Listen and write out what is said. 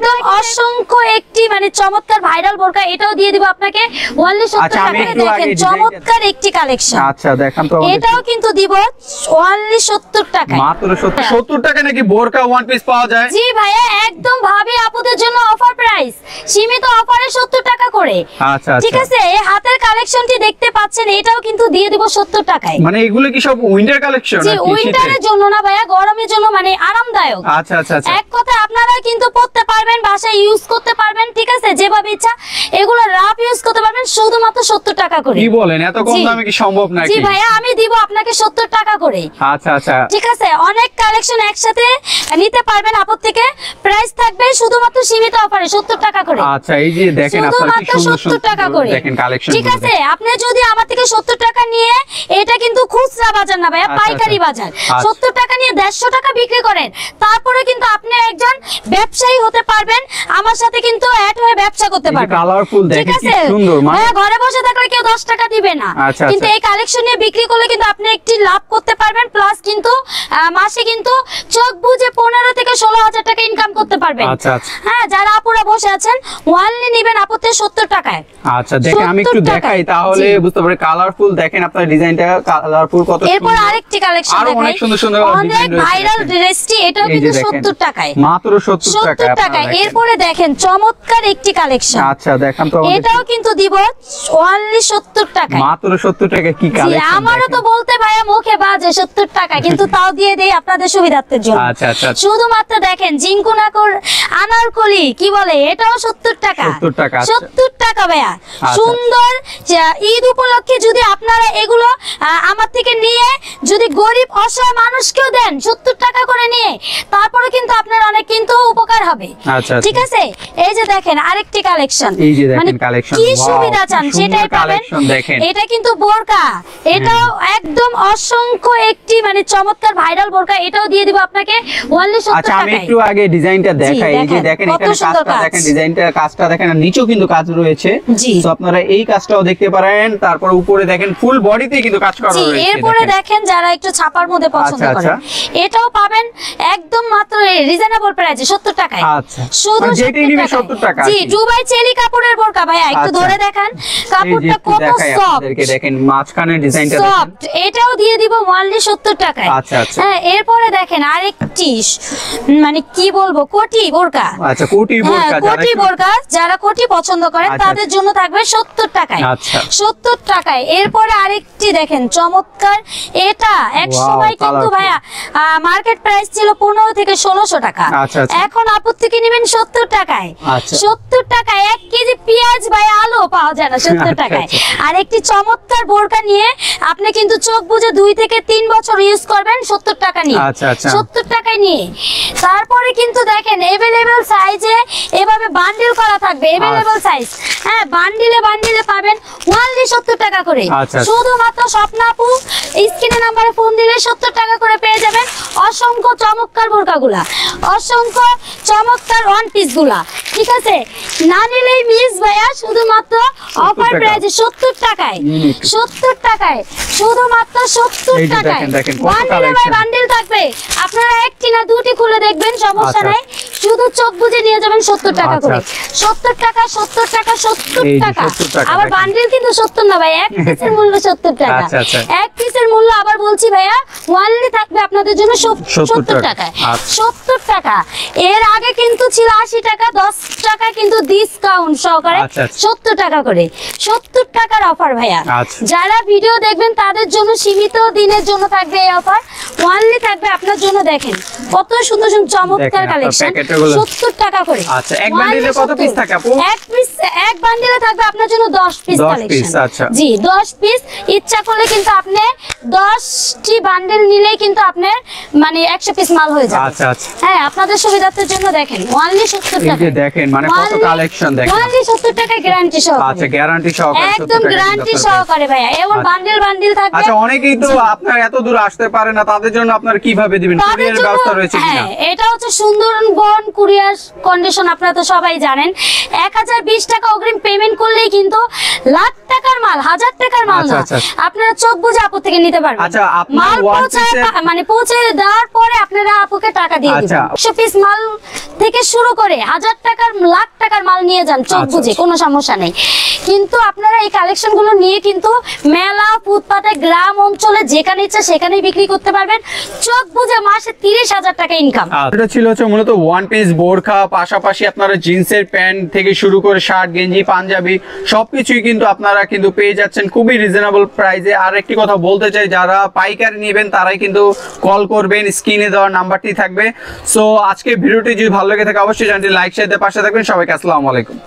একদম অসংখ্য একটি মানে চমৎকার ভাইরাল বোরকা, এটাও দিয়ে দিব আপনাকে ওনলি 70 টাকায়। দেখেন চমৎকার একটি কালেকশন। আচ্ছা দেখান তো, এটাও কিন্তু দিব ওনলি 70 টাকায়, মাত্র 70 টাকা নাকি বোরকা ওয়ান পিস পাওয়া যায়? জি ভাইয়া একদম ভাবি আপুদের জন্য অফার প্রাইস, সীমিত অফারে 70 টাকা করে। আচ্ছা ঠিক আছে, এই হাতের কালেকশনটি দেখতে পাচ্ছেন, এটাও কিন্তু দিয়ে দিব 70 টাকায়। মানে এগুলো কি সব উইন্টার কালেকশন জি উইন্টারের জন্য না ভাইয়া, গরমের জন্য মানে আরামদায়ক। আচ্ছা আচ্ছা আচ্ছা, এক কথা আপনারা কিন্তু পড়তে পারবেন, বাসায় ইউজ করতে পারবেন, ঠিক আছে যেভাবে ইচ্ছা এগুলো রাফ ইউজ করতে পারবেন শুধুমাত্র 70 টাকা করে। কি বলেন, এত কম দামে কি সম্ভব নাকি? জি ভাইয়া আমি দিব আপনাকে 70 টাকা করে। আচ্ছা আচ্ছা, ঠিক আছে, অনেক কালেকশন একসাথে নিতে পারবেন, আপর থেকে প্রাইস থাকবে শুধুমাত্র সীমিত অফারে 70 টাকা করে। আচ্ছা এই যে দেখেন আপনারা কি সুন্দর 70 টাকা করে দেখেন কালেকশন। ঠিক আছে, আপনি যদি আমার থেকে 70 টাকা নিয়ে, এটা কিন্তু খুচরা বাজার না ভাইয়া, পাইকারি বাজার, 70 টাকা নিয়ে 150 টাকা বিক্রি করেন, তারপরে কিন্তু আপনি একজন ব্যবসায়ী হতে পারবেন, আমার সাথে কিন্তু অ্যাড হয়ে ব্যবসা করতে পারবেন। কালারফুল দেখেন কি সুন্দর, মানে ঘরে বসে থাকলে কেউ 10 টাকা দিবে না, কিন্তু এই কালেকশন নিয়ে বিক্রি করলে কিন্তু আপনি একটি লাভ করতে পারবেন, প্লাস কিন্তু মাসে কিন্তু চোখ বুঝে 15 থেকে 16,000 টাকা ইনকাম করতে পারবেন। হ্যাঁ, যারা আপুরা বসে আছেন ওয়ানলি নেবেন আপুতে 70 টাকায়। আচ্ছা দেখেন আমি একটু দেখাই তাহলে বুঝতে পারবেন। কালারফুল দেখেন আপনার ডিজাইনটা কালারফুল কত সুন্দর। এরপর আরেকটি কালেকশন দেখাই, অনেক সুন্দর সুন্দর অনেক ভাইরাল ড্রেসটি, এটাও কিন্তু 70 টাকায়, মাত্র 70 টাকায়। এরপরে দেখেন চমৎকার একটি কালেকশন। আচ্ছা দেখান তো, এটাও কিন্তু দিব ওনলি 70 টাকায়, মাত্র 70 টাকা। কি কালেকশন, আমারও তো বলতে ভাইয়া মুখে বাজে 70 টাকা, কিন্তু তাও দিয়ে দেই আপনাদের সুবিধার্থের জন্য। আচ্ছা আচ্ছা, শুধুমাত্র দেখেন জিঙ্কুনাকর আনারকলি কি বলে, এটাও 70 টাকা। 70 টাকা ভাইয়া, সুন্দর। ঈদ উপলক্ষে যদি আপনারা এগুলো আমার থেকে নিয়ে যদি গরিব অসহায় মানুষকেও দেন 70 টাকা করে নিয়ে, তারপরে কিন্তু আপনার অনেক কিন্তু উপকার হবে। ঠিক আছে, এই যে দেখেন আরেকটি কালেকশন, মানে কি সুবিধা চান সেটাই পাবেন। এটা কিন্তু বোরকা, এটাও একদম অসংখ্য একটি মানে চমৎকার ভাইরাল বোরকা, এটাও দিয়ে দিব আপনাকে ওনলি 70 টাকায়। আচ্ছা আমি একটু আগে ডিজাইনটা দেখাই, এই যে দেখেন এখানে কাজটা দেখেন, ডিজাইনটা কাজটা দেখেন, আর নিচেও কিন্তু কাজ রয়েছে, তো আপনারা এই কাজটাও দেখতে পারেন। তারপর উপরে দেখেন ফুল বডিতে কিন্তু কাজ করা রয়েছে। এরপরে দেখেন যারা একটু ছাপার মধ্যে পছন্দ করেন, এটাও পাবেন একদম মাত্র রিজনেবল প্রাইসে 70 টাকায়। আচ্ছা শুধু যেটাই নিবে 70 টাকা। জি দুবাই চেলি কাপড়ের বোরকা ভাইয়া, একটু ধরে দেখান কাপড়টা কত সফট, দেখেন মাঝখানে ডিজাইনটা সফট, এটাও দিয়ে দিব ওনলি 70 টাকায়। আচ্ছা আচ্ছা, হ্যাঁ এরপরে দেখেন আরেকটি মানে কি বলবো কোটি বোরকা। আচ্ছা কোটি বোরকা, কোটি বোরকা যারা কোটি পছন্দ করেন তাদের জন্য থাকবে 70 টাকায়। আচ্ছা 70 টাকায়। এরপরে আরেকটি দেখেন চমৎকার, এটা এক সময় কিন্তু ভাইয়া মার্কেট প্রাইস ছিল 15 থেকে 1600 টাকা, এখন আপত্তি থেকে নেবেন 70 টাকায়। 70 টাকায় 1 কেজি পেঁয়াজ ভাইয়া আলু পাওয়া যায় না 70 টাকায়। আর একটি চমৎকার বোরকা নিয়ে আপনি কিন্তু চোখ বুজে 2 থেকে 3 বছর ইউজ করবেন 70 টাকা নিয়ে। 70 টাকায় নিয়ে তারপরে কিন্তু দেখেন अवेलेबल সাইজে এভাবে বান্ডিল করা থাকবে, अवेलेबल সাইজ। হ্যাঁ বান্ডিলে পাবেন ওনলি 70 টাকা করে। শুধুমাত্র স্বপ্নাপু স্ক্রিনে নম্বরে ফোন দিলে 70 টাকা করে পেয়ে যাবেন অসংখ্য চমৎকার বোরকাগুলা, অসংখ্য চমৎকার ওয়ান পিসগুলা। ঠিক আছে, না নিলেই মিস ভাইয়া, শুধুমাত্র অফার প্রাইসে 70 টাকায়। 70 টাকায়, শুধুমাত্র 70 টাকায় বান্ডিল থাকবে। আপনারা একটি না দুটি খুলে দেখবেন, সমস্যা নাই, শুধু চোখ বুজে নিয়ে যাবেন 70 টাকা করে। 70 টাকা 70 টাকা 70 টাকা। আবার বান্ডিল কিন্তু 70 না ভাই, এক পিসের মূল্য 70 টাকা। এক পিসের মূল্য আবার বলছি ভাইয়া ওয়ানলি থাকবে আপনাদের জন্য 70 টাকা। 70 টাকা। এর আগে কিন্তু ছিল 80 টাকা, 10 টাকা কিন্তু ডিসকাউন্ট সহকারে 70 টাকা করে। 70 টাকার অফার ভাইয়া। যারা ভিডিও দেখবেন তাদের জন্য সীমিত দিনের জন্য থাকবে এই অফার, ওয়ানলি থাকবে আপনার জন্য। দেখেন কত সুন্দর সুন্দর চমৎকার কালেকশন, 70 টাকা করে। আচ্ছা এক বান্ডিলে কত পিস থাকে আপু? এক বান্ডিলে থাকবে আপনার জন্য 10 পিস কালেকশন। আচ্ছা জি 10 পিস। ইচ্ছা করলে কিন্তু আপনি 10টি বান্ডিল নিলেই কিন্তু আপনার মানে 100 পিস মাল হয়ে যাবে। আচ্ছা আচ্ছা, হ্যাঁ আপনাদের সুবিধার্থের জন্য দেখেন ওনলি 70 টাকা। এই যে দেখেন মানে কত কালেকশন দেখেন, ওনলি 70 টাকা গ্যারান্টি সহকারে। আচ্ছা গ্যারান্টি সহকারে, একদম গ্যারান্টি সহকারে ভাইয়া। এবং বান্ডিল থাকবে। আচ্ছা অনেকেই তো আপনার এত দূর আসতে পারে না, তাদের জন্য আপনার কিভাবে দিবেন, কুরিয়ার ব্যবস্থা রয়েছে কিনা? হ্যাঁ এটা হচ্ছে সুন্দরবন কুরিয়ার কন্ডিশন আপনারা তো সবাই জানেন। 1020 টাকা অগ্রিম পেমেন্ট করলেই কিন্তু লাখ টাকার মাল, 1000 টাকার মাল না, আপনারা চোখ বুঝে আপু থেকে নিতে পারবেন। আচ্ছা, মাল পৌঁছে দেওয়ার পরে আপনারা আপুকে টাকা দিয়ে দিবেন। 100 পিস মাল থেকে শুরু করে 1000 টাকার, লাখ টাকার মাল নিয়ে যান চোখ বুঝে, কোনো সমস্যা নেই। কিন্তু আপনারা এই কালেকশন গুলো নিয়ে কিন্তু মেলা, ফুটপাতে, গ্রাম অঞ্চলে যেখানে ইচ্ছা সেখানেই বিক্রি করতে পারবেন চোখ বুঝে। মাসে 30,000 টাকা ইনকাম। এটা ছিল হচ্ছে মূলত ওয়ান পিস, বোরখা, পাশাপাশি আপনারা জিন্সের প্যান্ট থেকে শুরু করে শার্ট, গেঞ্জি, পাঞ্জাবি সবকিছুই কিন্তু আপনারা কিন্তু পেয়ে যাচ্ছেন খুবই রিজনেবল প্রাইসে। আর একটি কথা বলতে চাই, যারা পাইকারি নেবেন তারাই কিন্তু কল করবেন, স্ক্রিনে দেওয়ার নাম্বারটি থাকবে। সো আজকে ভিডিওটি যদি ভালো লেগে থাকে অবশ্যই চ্যানেলটি লাইক, শেয়ার দিয়ে পাশে থাকবেন। সবাইকে আসসালামু আলাইকুম।